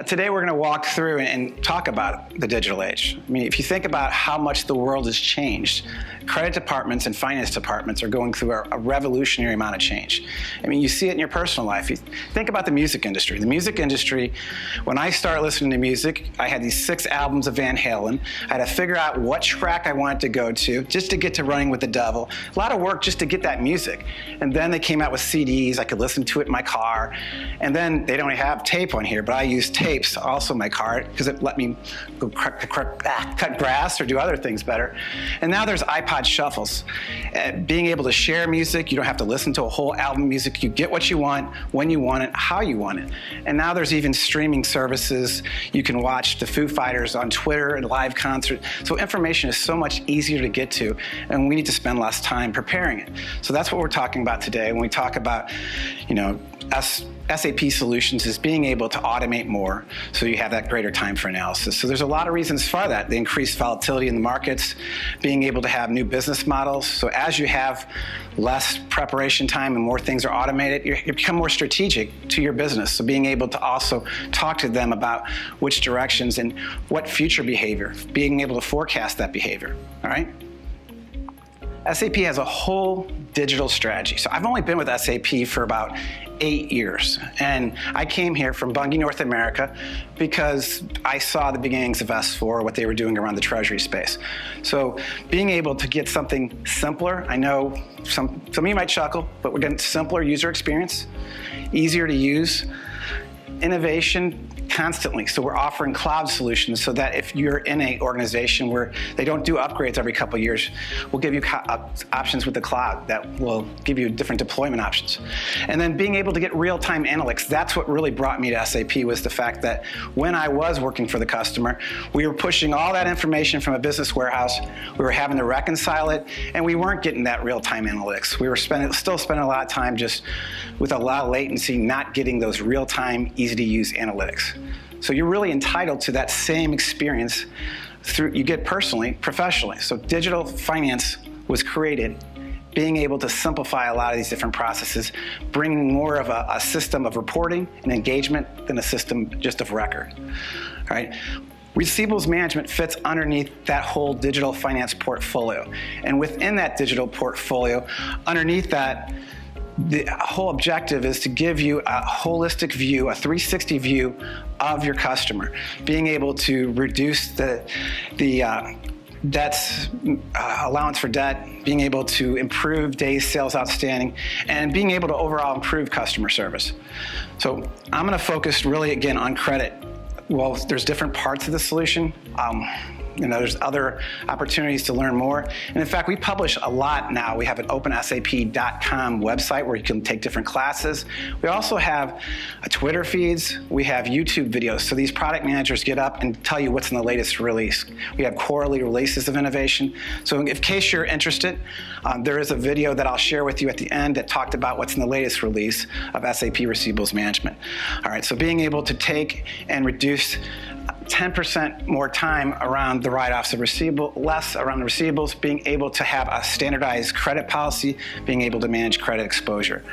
Today we're going to walk through and talk about the digital age. I mean, if you think about how much the world has changed, credit departments and finance departments are going through a revolutionary amount of change. I mean, you see it in your personal life. You think about the music industry. The music industry, when I started listening to music, I had these 6 albums of Van Halen. I had to figure out what track I wanted to go to just to get to Running with the Devil. A lot of work just to get that music. And then they came out with CDs. I could listen to it in my car. And then they don't have tape on here, but I use tapes also in my car because it let me go cut grass or do other things better. And now there's iPod shuffles. Being able to share music, you don't have to listen to a whole album of music. You get what you want, when you want it, how you want it. And now there's even streaming services. You can watch the Foo Fighters on Twitter and live concerts. So information is so much easier to get to, and we need to spend less time preparing it. So that's what we're talking about today when we talk about, SAP solutions is being able to automate more so you have that greater time for analysis. So there's a lot of reasons for that. The increased volatility in the markets, being able to have new business models. So as you have less preparation time and more things are automated, you become more strategic to your business. So being able to also talk to them about which directions and what future behavior, being able to forecast that behavior, all right? SAP has a whole digital strategy. So I've only been with SAP for about 8 years. And I came here from Bunge, North America, because I saw the beginnings of S4, what they were doing around the treasury space. So being able to get something simpler, I know some of you might chuckle, but we're getting simpler user experience, easier to use, innovation constantly. So we're offering cloud solutions so that if you're in an organization where they don't do upgrades every couple of years, we'll give you options with the cloud that will give you different deployment options. And then being able to get real-time analytics, that's what really brought me to SAP, was the fact that when I was working for the customer, we were pushing all that information from a business warehouse, we were having to reconcile it, and we weren't getting that real-time analytics. We were still spending a lot of time just with a lot of latency, not getting those real-time, easy-to-use analytics. So you're really entitled to that same experience you get personally, professionally. So digital finance was created, being able to simplify a lot of these different processes, bringing more of a system of reporting and engagement than a system just of record. All right. Receivables management fits underneath that whole digital finance portfolio. And within that digital portfolio, underneath that, the whole objective is to give you a holistic view, a 360 view of your customer, being able to reduce the debts, allowance for debt, being able to improve days sales outstanding, and being able to overall improve customer service. So I'm going to focus really again on credit. Well, there's different parts of the solution. There's other opportunities to learn more. And in fact, we publish a lot now. We have an opensap.com website where you can take different classes. We also have Twitter feeds. We have YouTube videos. So these product managers get up and tell you what's in the latest release. We have quarterly releases of innovation. So in case you're interested, there is a video that I'll share with you at the end that talked about what's in the latest release of SAP Receivables Management. All right, so being able to take and reduce 10% more time around the write-offs of less around the receivables, being able to have a standardized credit policy, being able to manage credit exposure.